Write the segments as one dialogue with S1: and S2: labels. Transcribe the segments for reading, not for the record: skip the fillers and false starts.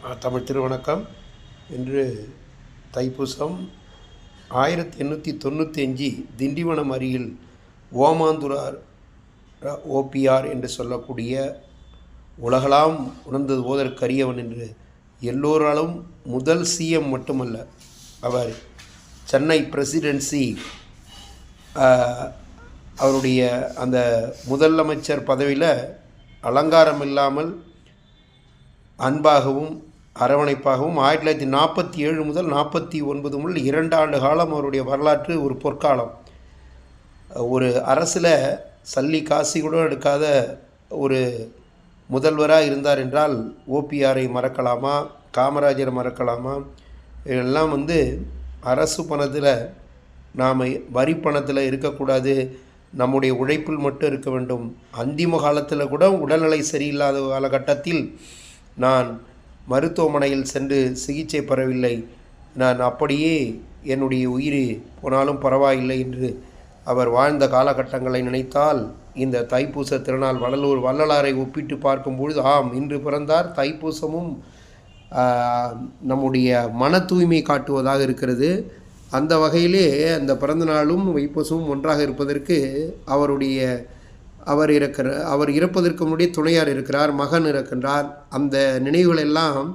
S1: தமிழ் திருவணக்கம். இன்று தைப்பூசம் 1895 திண்டிவனம் அருகில் ஓமாந்துரார் ஓபிஆர் என்று சொல்லக்கூடிய உலகளாம் உணர்ந்தது ஓதற்கரியவன் என்று எல்லோராலும் முதல் சிஎம் மட்டுமல்ல, அவர் சென்னை பிரசிடென்சி அவருடைய அந்த முதலமைச்சர் பதவியில் அலங்காரம் இல்லாமல் அன்பாகவும் அரவணைப்பாகவும் 1947 முதல் 49 முதல் 2 ஆண்டு காலம் அவருடைய வரலாற்று ஒரு பொற்காலம். ஒரு அரசில் சல்லி காசி கூட எடுக்காத ஒரு முதல்வராக இருந்தார் என்றால் ஓபிஆரை மறக்கலாமா, காமராஜரை மறக்கலாமா? இதெல்லாம் அரசு பணத்தில், நாம் வரி பணத்தில் இருக்கக்கூடாது, நம்முடைய உழைப்பில் மட்டும் இருக்க வேண்டும். அந்திம காலத்தில் கூட உடல்நிலை சரியில்லாத காலகட்டத்தில் நான் மருத்துவமனையில் சென்று சிகிச்சை பெறவில்லை, நான் அப்படியே என்னுடைய உயிர் போனாலும் பரவாயில்லை என்று அவர் வாழ்ந்த காலகட்டங்களை நினைத்தால் இந்த தைப்பூச திருநாள் வள்ளலாரை ஒப்பிட்டு பார்க்கும்பொழுது ஆம், இன்று பிறந்தார். தைப்பூசமும் நம்முடைய மன தூய்மை காட்டுவதாக இருக்கிறது. அந்த வகையிலே அந்த பிறந்த நாளும் தைப்பூசமும் ஒன்றாக இருப்பதற்கு அவர் இறப்பதற்கு முன்னாடியே துணையார் இருக்கிறார், மகன் இருக்கின்றார். அந்த நினைவுகள் எல்லாம்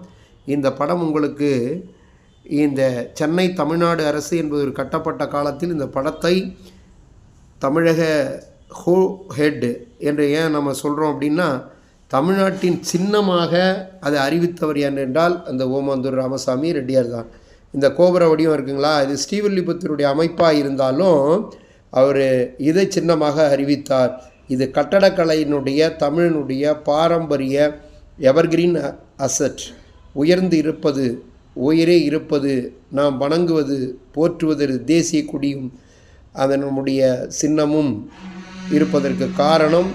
S1: இந்த படம் உங்களுக்கு இந்த சென்னை தமிழ்நாடு அரசு என்பது ஒரு கட்டப்பட்ட காலத்தில் இந்த படத்தை தமிழக ஹோ ஹெட் என்று ஏன் நம்ம சொல்கிறோம் அப்படின்னா, தமிழ்நாட்டின் சின்னமாக அதை அறிவித்தவர் என்றால் அந்த ஓமாந்தூர் ராமசாமி ரெட்டியார் தான். இந்த கோபுர வடிவம் இருக்குங்களா, இது ஸ்ரீவில்லிபுத்தூருடைய அமைப்பாக இருந்தாலும் அவர் இதை சின்னமாக அறிவித்தார். இது கட்டடக்கலையினுடைய தமிழினுடைய பாரம்பரிய எவர்கிரீன் அசட், உயர்ந்து இருப்பது, உயிரே இருப்பது, நாம் வணங்குவது, போற்றுவது தேசிய கொடியும் அதனுடைய சின்னமும் இருப்பதற்கு காரணம்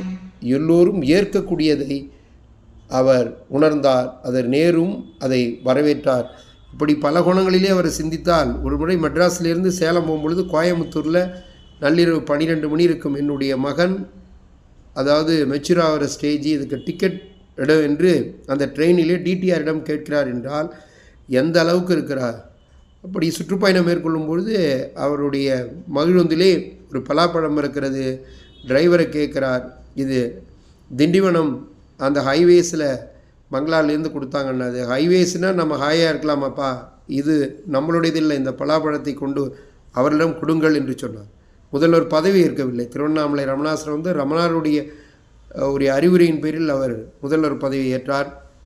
S1: எல்லோரும் ஏற்கக்கூடியதை அவர் உணர்ந்தார். அதை நேரும் அதை வரவேற்றார். இப்படி பல குணங்களிலே அவர் சிந்தித்தால், ஒரு முறை மெட்ராஸிலிருந்து சேலம் போகும்பொழுது கோயம்புத்தூரில் நள்ளிரவு 12 மணி இருக்கும். என்னுடைய மகன் அதாவது மெச்சூர் ஆகிற ஸ்டேஜ், இதுக்கு டிக்கெட் இடம் என்று அந்த ட்ரெயினிலே டிடிஆரிடம் கேட்கிறார் என்றால் எந்த அளவுக்கு இருக்கிறார். அப்படி சுற்றுப்பயணம் மேற்கொள்ளும் பொழுது அவருடைய மகிழுந்திலே ஒரு பலாப்பழம் இருக்கிறது. டிரைவரை கேட்குறார், இது திண்டிவனம் அந்த ஹைவேஸில் மங்களாலேருந்து கொடுத்தாங்கன்னு. அது ஹைவேஸ்னால் நம்ம ஹாயாக இருக்கலாமாப்பா, இது நம்மளுடையது இல்லை, இந்த பலாப்பழத்தை கொண்டு அவரிடம் கொடுங்கள் என்று சொன்னார். முதல்வர் பதவி இருக்கவில்லை. திருவண்ணாமலை ரமணாசிரம் ரமணாருடைய ஒரு அறிவுரையின் பேரில் அவர் முதல்வர் பதவி ஏற்றார்.